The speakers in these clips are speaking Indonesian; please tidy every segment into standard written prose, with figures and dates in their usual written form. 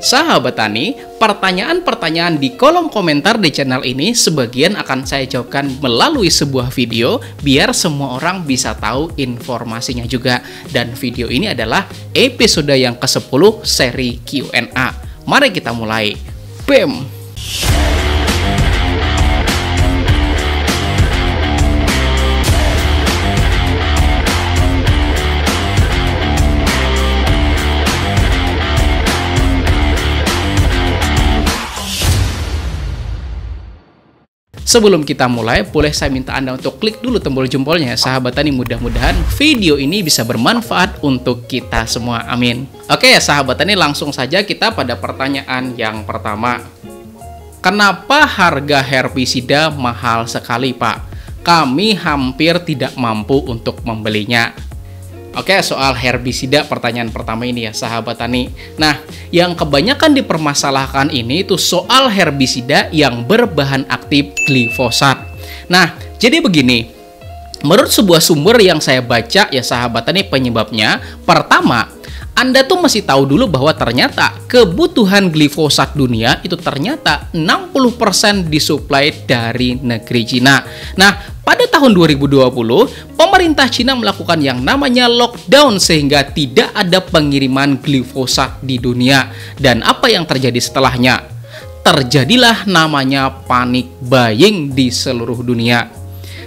Sahabat Tani, pertanyaan-pertanyaan di kolom komentar di channel ini sebagian akan saya jawabkan melalui sebuah video biar semua orang bisa tahu informasinya juga. Dan video ini adalah episode yang ke-10 seri Q&A. Mari kita mulai. BAM! Sebelum kita mulai, boleh saya minta Anda untuk klik dulu tombol jempolnya, sahabat Tani. Mudah-mudahan video ini bisa bermanfaat untuk kita semua. Amin. Oke ya sahabat Tani, langsung saja kita pada pertanyaan yang pertama. Kenapa harga herbisida mahal sekali, Pak? Kami hampir tidak mampu untuk membelinya. Oke, soal herbisida pertanyaan pertama ini ya sahabat Tani. Nah, yang kebanyakan dipermasalahkan ini itu soal herbisida yang berbahan aktif glifosat. Nah, jadi begini. Menurut sebuah sumber yang saya baca ya sahabat Tani, penyebabnya pertama, Anda tuh mesti tahu dulu bahwa ternyata kebutuhan glifosat dunia itu ternyata 60% disuplai dari negeri Cina. Nah, pada tahun 2020, pemerintah Cina melakukan yang namanya lockdown sehingga tidak ada pengiriman glifosat di dunia. Dan apa yang terjadi setelahnya? Terjadilah namanya panic buying di seluruh dunia.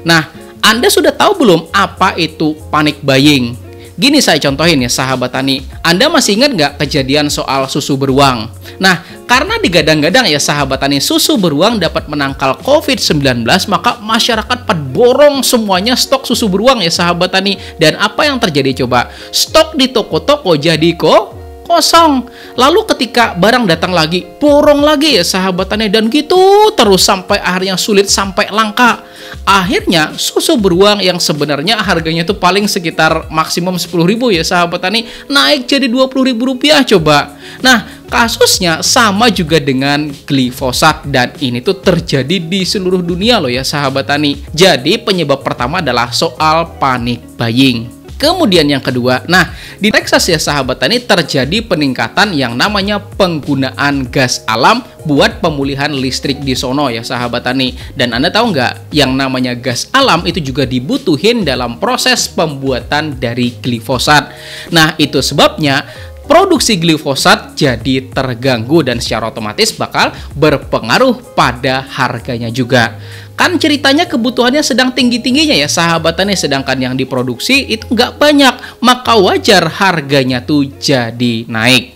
Nah, Anda sudah tahu belum apa itu panic buying? Gini saya contohin ya sahabat Tani. Anda masih ingat nggak kejadian soal susu beruang? Nah, karena digadang-gadang ya sahabat Tani, susu beruang dapat menangkal COVID-19, maka masyarakat borong semuanya stok susu beruang ya sahabat Tani. Dan apa yang terjadi coba? Stok di toko-toko jadi kosong. Lalu ketika barang datang lagi, borong lagi ya sahabat Tani. Dan gitu terus sampai akhirnya sulit sampai langka. Akhirnya susu beruang yang sebenarnya harganya tuh paling sekitar maksimum 10.000 ya sahabat Tani, naik jadi Rp20.000 coba. Nah, kasusnya sama juga dengan glifosat dan ini tuh terjadi di seluruh dunia loh ya sahabat Tani. Jadi penyebab pertama adalah soal panic buying. Kemudian yang kedua, nah di Texas ya sahabat Tani terjadi peningkatan yang namanya penggunaan gas alam buat pemulihan listrik di sono ya sahabat Tani. Dan Anda tahu nggak, yang namanya gas alam itu juga dibutuhin dalam proses pembuatan dari glifosat. Nah itu sebabnya produksi glifosat jadi terganggu dan secara otomatis bakal berpengaruh pada harganya juga. Kan ceritanya kebutuhannya sedang tinggi-tingginya ya sahabat Tani, sedangkan yang diproduksi itu nggak banyak, maka wajar harganya tuh jadi naik.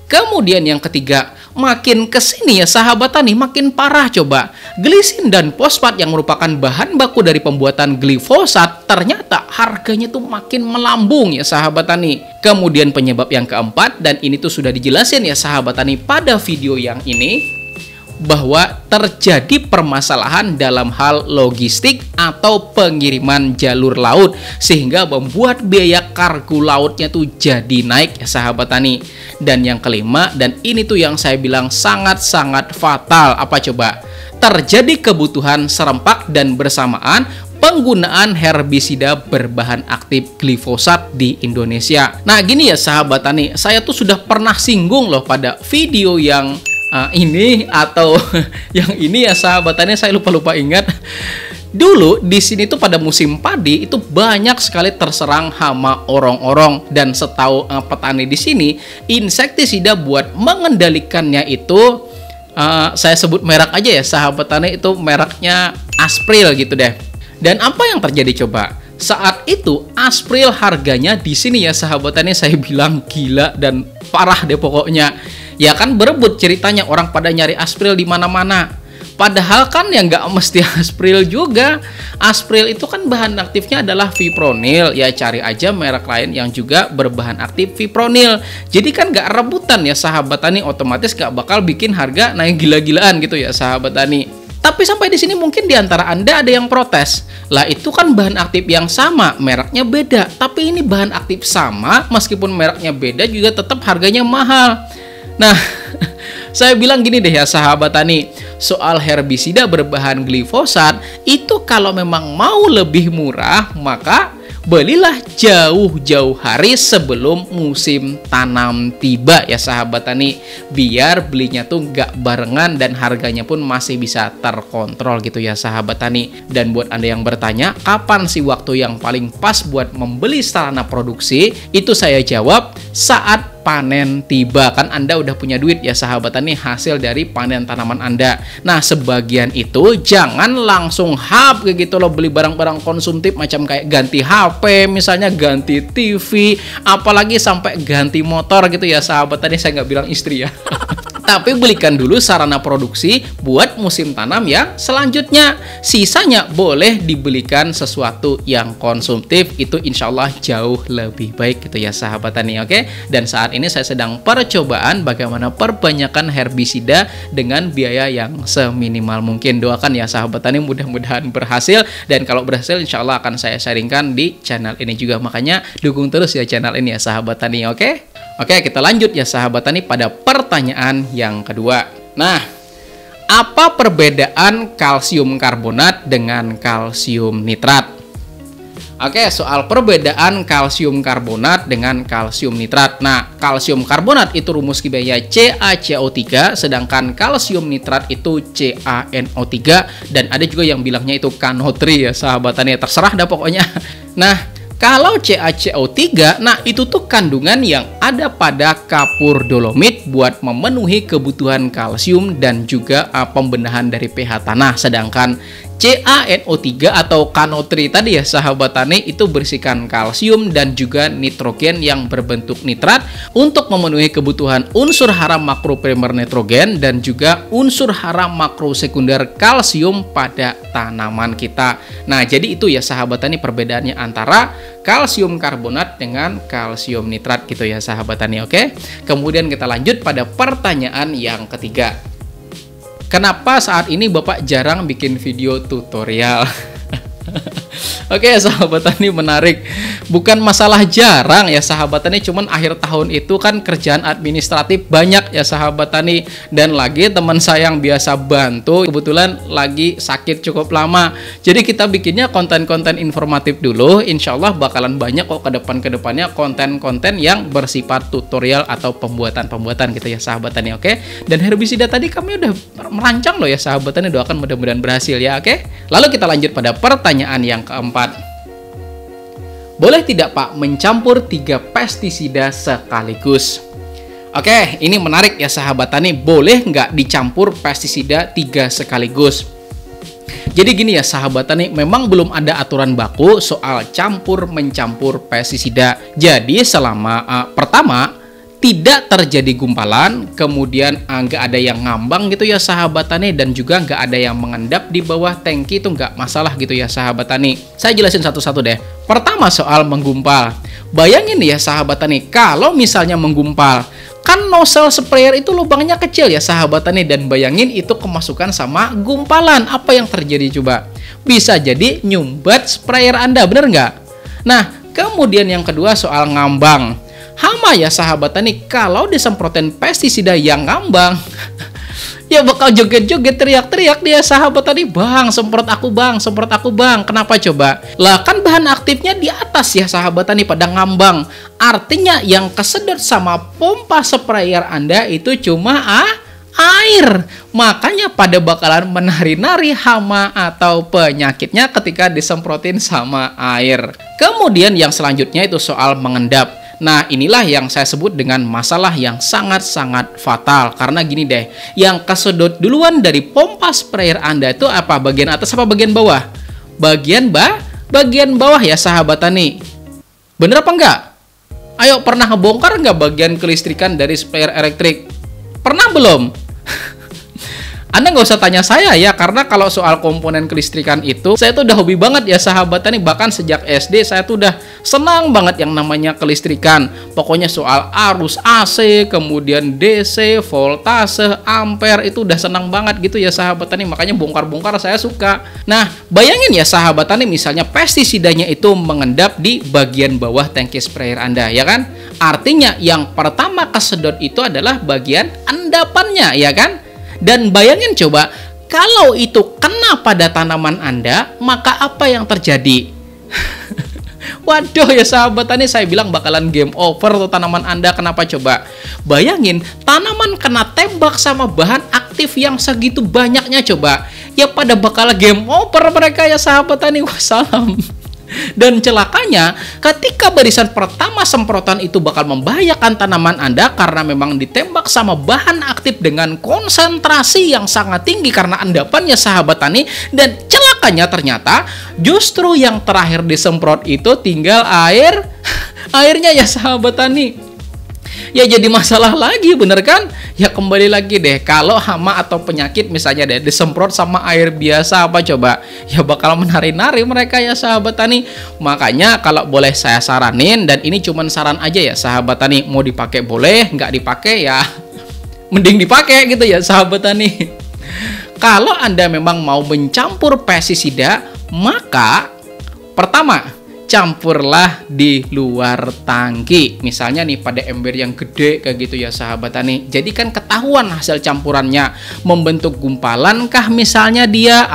Kemudian yang ketiga, makin kesini ya sahabat Tani makin parah coba. Glisin dan fosfat yang merupakan bahan baku dari pembuatan glifosat ternyata harganya tuh makin melambung ya sahabat Tani. Kemudian penyebab yang keempat, dan ini tuh sudah dijelasin ya sahabat Tani pada video yang ini, bahwa terjadi permasalahan dalam hal logistik atau pengiriman jalur laut sehingga membuat biaya kargo lautnya tuh jadi naik ya sahabat Tani. Dan yang kelima, dan ini tuh yang saya bilang sangat-sangat fatal, apa coba? Terjadi kebutuhan serempak dan bersamaan penggunaan herbisida berbahan aktif glifosat di Indonesia. Nah gini ya sahabat Tani, saya tuh sudah pernah singgung loh pada video yang ini atau yang ini ya sahabat Tani, saya lupa ingat. Dulu di sini tuh pada musim padi itu banyak sekali terserang hama orong-orong, dan setahu petani di sini insektisida buat mengendalikannya itu saya sebut merek aja ya sahabat Tani, itu mereknya Aspril gitu deh. Dan apa yang terjadi coba? Saat itu Aspril harganya di sini ya sahabat Tani, saya bilang gila dan parah deh pokoknya. Ya kan berebut ceritanya, orang pada nyari Aspril di mana-mana. Padahal kan ya nggak mesti Aspril juga. Aspril itu kan bahan aktifnya adalah fipronil. Ya cari aja merek lain yang juga berbahan aktif fipronil. Jadi kan nggak rebutan ya sahabat Tani, otomatis nggak bakal bikin harga naik gila-gilaan gitu ya sahabat Tani. Tapi sampai di sini mungkin di antara Anda ada yang protes. Lah itu kan bahan aktif yang sama, mereknya beda. Tapi ini bahan aktif sama, meskipun mereknya beda juga tetap harganya mahal. Nah, saya bilang gini deh ya sahabat Tani, soal herbisida berbahan glifosat itu kalau memang mau lebih murah, maka belilah jauh-jauh hari sebelum musim tanam tiba ya sahabat tani, biar belinya tuh nggak barengan dan harganya pun masih bisa terkontrol gitu ya sahabat tani. Dan buat Anda yang bertanya, kapan sih waktu yang paling pas buat membeli sarana produksi? Itu saya jawab, saat panen tiba. Kan Anda udah punya duit ya sahabat tani, hasil dari panen tanaman Anda. Nah, sebagian itu jangan langsung hap kayak gitu loh, beli barang-barang konsumtif macam kayak ganti HP, misalnya ganti TV, apalagi sampai ganti motor gitu ya sahabat tani. Saya nggak bilang istri ya. Tapi belikan dulu sarana produksi buat musim tanam yang selanjutnya. Sisanya boleh dibelikan sesuatu yang konsumtif, itu insya Allah jauh lebih baik gitu ya sahabat tani, oke? Dan saat ini saya sedang percobaan bagaimana perbanyakan herbisida dengan biaya yang seminimal mungkin. Doakan ya sahabat tani, mudah-mudahan berhasil. Dan kalau berhasil insya Allah akan saya sharingkan di channel ini juga. Makanya dukung terus ya channel ini ya sahabat tani, oke? Oke, kita lanjut ya sahabat tani pada pertanyaan yang kedua. Nah, apa perbedaan kalsium karbonat dengan kalsium nitrat? Oke, soal perbedaan kalsium karbonat dengan kalsium nitrat. Nah, kalsium karbonat itu rumus kimianya CaCO3, sedangkan kalsium nitrat itu CaNO3, dan ada juga yang bilangnya itu KNO3 ya sahabat tani, terserah dah pokoknya. Nah, kalau CaCO3, nah itu tuh kandungan yang ada pada kapur dolomit buat memenuhi kebutuhan kalsium dan juga pembenahan dari pH tanah. Sedangkan CaNO3 atau KNO3 tadi ya sahabat tani, itu berisikan kalsium dan juga nitrogen yang berbentuk nitrat untuk memenuhi kebutuhan unsur hara makroprimer nitrogen dan juga unsur hara makrosekunder kalsium pada tanaman kita. Nah, jadi itu ya sahabat tani perbedaannya antara kalsium karbonat dengan kalsium nitrat gitu ya sahabat tani, oke? Kemudian kita lanjut pada pertanyaan yang ketiga. Kenapa saat ini Bapak jarang bikin video tutorial? Oke sahabat tani, menarik. Bukan masalah jarang ya sahabat tani, cuman akhir tahun itu kan kerjaan administratif banyak ya sahabat tani. Dan lagi teman saya yang biasa bantu kebetulan lagi sakit cukup lama. Jadi kita bikinnya konten-konten informatif dulu. Insya Allah bakalan banyak kok ke depannya konten-konten yang bersifat tutorial atau pembuatan gitu ya sahabat tani, oke? Dan herbisida tadi kami udah merancang loh ya sahabat tani, doakan mudah-mudahan berhasil ya, oke? Lalu kita lanjut pada pertanyaan yang keempat. Boleh tidak Pak mencampur 3 pestisida sekaligus? Oke, ini menarik ya sahabat tani. Boleh nggak dicampur pestisida 3 sekaligus? Jadi gini ya sahabat tani, memang belum ada aturan baku soal campur-mencampur pestisida. Jadi selama pertama tidak terjadi gumpalan, kemudian nggak ada yang ngambang gitu ya sahabat tani, dan juga nggak ada yang mengendap di bawah tangki, itu nggak masalah gitu ya sahabat tani. Saya jelasin satu-satu deh. Pertama soal menggumpal. Bayangin ya sahabat tani, kalau misalnya menggumpal, kan nozzle sprayer itu lubangnya kecil ya sahabat tani, dan bayangin itu kemasukan sama gumpalan. Apa yang terjadi coba? Bisa jadi nyumbat sprayer Anda, bener nggak? Nah, kemudian yang kedua soal ngambang. Hama ya sahabat tani, kalau disemprotin pestisida yang ngambang ya bakal joget-joget, teriak-teriak dia sahabat tani, bang semprot aku bang, semprot aku bang. Kenapa coba? Lah kan bahan aktifnya di atas ya sahabat tani, pada ngambang. Artinya yang kesedot sama pompa sprayer Anda itu cuma air. Makanya pada bakalan menari-nari hama atau penyakitnya ketika disemprotin sama air. Kemudian yang selanjutnya itu soal mengendap. Nah, inilah yang saya sebut dengan masalah yang sangat-sangat fatal. Karena gini deh, yang kesedot duluan dari pompa sprayer Anda itu apa? Bagian atas apa bagian bawah? Bagian bawah ya sahabat tani. Bener apa enggak? Ayo, pernah ngebongkar nggak bagian kelistrikan dari sprayer elektrik? Pernah belum? Anda nggak usah tanya saya ya, karena kalau soal komponen kelistrikan itu, saya tuh udah hobi banget ya sahabat tani. Bahkan sejak SD saya tuh udah senang banget yang namanya kelistrikan. Pokoknya soal arus AC, kemudian DC, voltase, ampere, itu udah senang banget gitu ya sahabat tani. Makanya bongkar-bongkar saya suka. Nah, bayangin ya sahabat tani, misalnya pestisidanya itu mengendap di bagian bawah tangki sprayer Anda, ya kan? Artinya yang pertama kesedot itu adalah bagian endapannya, ya kan? Dan bayangin coba, kalau itu kena pada tanaman Anda, maka apa yang terjadi? Waduh ya sahabat tani, saya bilang bakalan game over tuh tanaman Anda. Kenapa coba? Bayangin, tanaman kena tembak sama bahan aktif yang segitu banyaknya coba. Ya pada bakal game over mereka ya sahabat tani. Wassalam. Dan celakanya, ketika barisan pertama semprotan itu bakal membahayakan tanaman Anda karena memang ditembak sama bahan aktif dengan konsentrasi yang sangat tinggi karena endapannya sahabat tani. Dan celakanya ternyata justru yang terakhir disemprot itu tinggal airnya ya sahabat tani. Ya jadi masalah lagi, bener kan? Ya kembali lagi deh, kalau hama atau penyakit misalnya deh disemprot sama air biasa apa coba? Ya bakal menari-nari mereka ya sahabat tani. Makanya kalau boleh saya saranin, dan ini cuman saran aja ya sahabat tani, mau dipakai boleh, nggak dipakai ya mending dipakai gitu ya sahabat tani. Kalau Anda memang mau mencampur pestisida, maka pertama, campurlah di luar tangki. Misalnya nih pada ember yang gede kayak gitu ya sahabat tani. Jadi kan ketahuan hasil campurannya, membentuk gumpalan kah misalnya dia,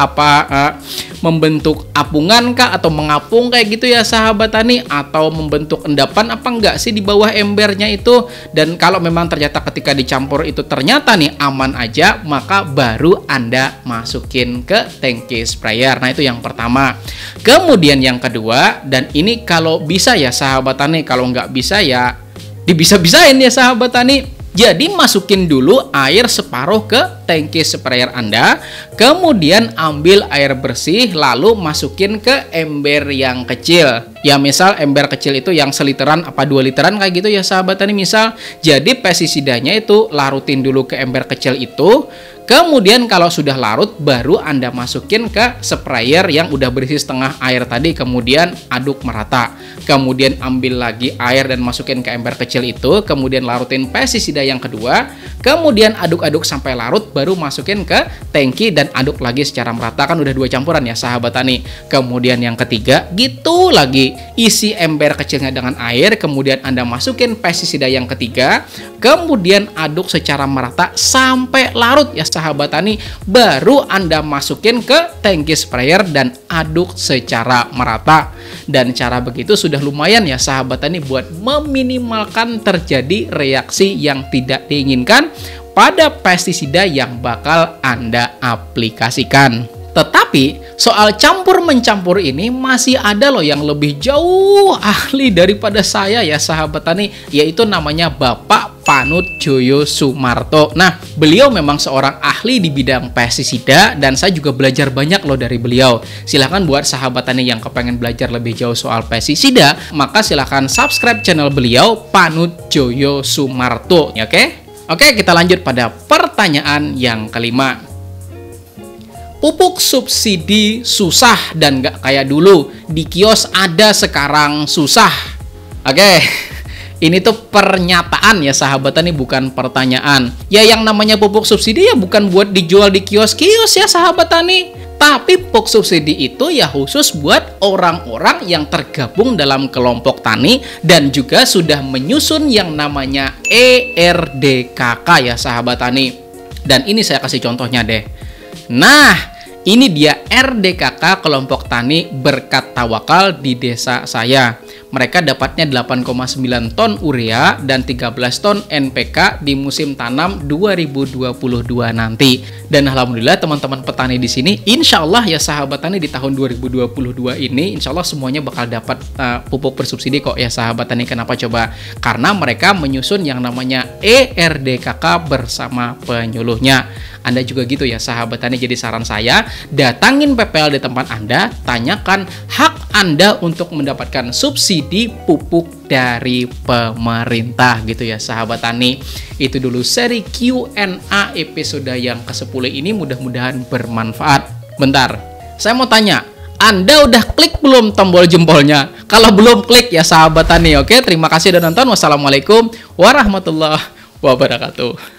membentuk apungan kah atau mengapung kayak gitu ya sahabat tani, atau membentuk endapan apa enggak sih di bawah embernya itu. Dan kalau memang ternyata ketika dicampur itu ternyata nih aman aja, maka baru Anda masukin ke tangki sprayer. Nah itu yang pertama. Kemudian yang kedua, dan ini kalau bisa ya sahabat tani, kalau nggak bisa ya dibisa-bisain ya sahabat tani. Jadi masukin dulu air separuh ke tangki sprayer Anda, kemudian ambil air bersih lalu masukin ke ember yang kecil. Ya misal ember kecil itu yang seliteran apa 2 literan kayak gitu ya sahabat tani misal. Jadi pestisidanya itu larutin dulu ke ember kecil itu. Kemudian kalau sudah larut baru Anda masukin ke sprayer yang udah berisi setengah air tadi, kemudian aduk merata. Kemudian ambil lagi air dan masukin ke ember kecil itu, kemudian larutin pestisida yang kedua, kemudian aduk-aduk sampai larut baru masukin ke tangki dan aduk lagi secara merata. Kan udah 2 campuran ya sahabat tani. Kemudian yang ketiga gitu lagi, isi ember kecilnya dengan air, kemudian Anda masukin pestisida yang ketiga, kemudian aduk secara merata sampai larut ya sahabat tani, baru Anda masukin ke tangki sprayer dan aduk secara merata. Dan cara begitu sudah lumayan ya sahabat tani buat meminimalkan terjadi reaksi yang tidak diinginkan pada pestisida yang bakal Anda aplikasikan. Tetapi soal campur-mencampur ini masih ada loh yang lebih jauh ahli daripada saya ya sahabat tani, yaitu namanya Bapak Panut Joyo Sumarto. Nah, beliau memang seorang ahli di bidang pestisida dan saya juga belajar banyak loh dari beliau. Silahkan buat sahabat tani yang kepengen belajar lebih jauh soal pestisida, maka silahkan subscribe channel beliau Panut Joyo Sumarto. Oke, kita lanjut pada pertanyaan yang kelima. Pupuk subsidi susah dan nggak kayak dulu. Di kios ada, sekarang susah. Oke, ini tuh pernyataan ya sahabat tani, bukan pertanyaan. Ya yang namanya pupuk subsidi ya bukan buat dijual di kios-kios ya sahabat tani. Tapi pupuk subsidi itu ya khusus buat orang-orang yang tergabung dalam kelompok tani dan juga sudah menyusun yang namanya ERDKK ya sahabat tani. Dan ini saya kasih contohnya deh. Nah, ini dia RDKK kelompok tani Berkat Tawakal di desa saya. Mereka dapatnya 8,9 ton urea dan 13 ton NPK di musim tanam 2022 nanti. Dan alhamdulillah teman-teman petani di sini, insya Allah ya sahabat tani, di tahun 2022 ini insya Allah semuanya bakal dapat pupuk bersubsidi kok ya sahabat tani. Kenapa coba? Karena mereka menyusun yang namanya ERDKK bersama penyuluhnya. Anda juga gitu ya sahabat tani. Jadi saran saya, datangin PPL di tempat Anda, tanyakan hak Anda untuk mendapatkan subsidi pupuk dari pemerintah gitu ya sahabat tani. Itu dulu seri Q&A episode yang ke-10 ini, mudah-mudahan bermanfaat. Bentar, saya mau tanya, Anda udah klik belum tombol jempolnya? Kalau belum, klik ya sahabat tani. Oke, terima kasih udah nonton. Wassalamualaikum warahmatullahi wabarakatuh.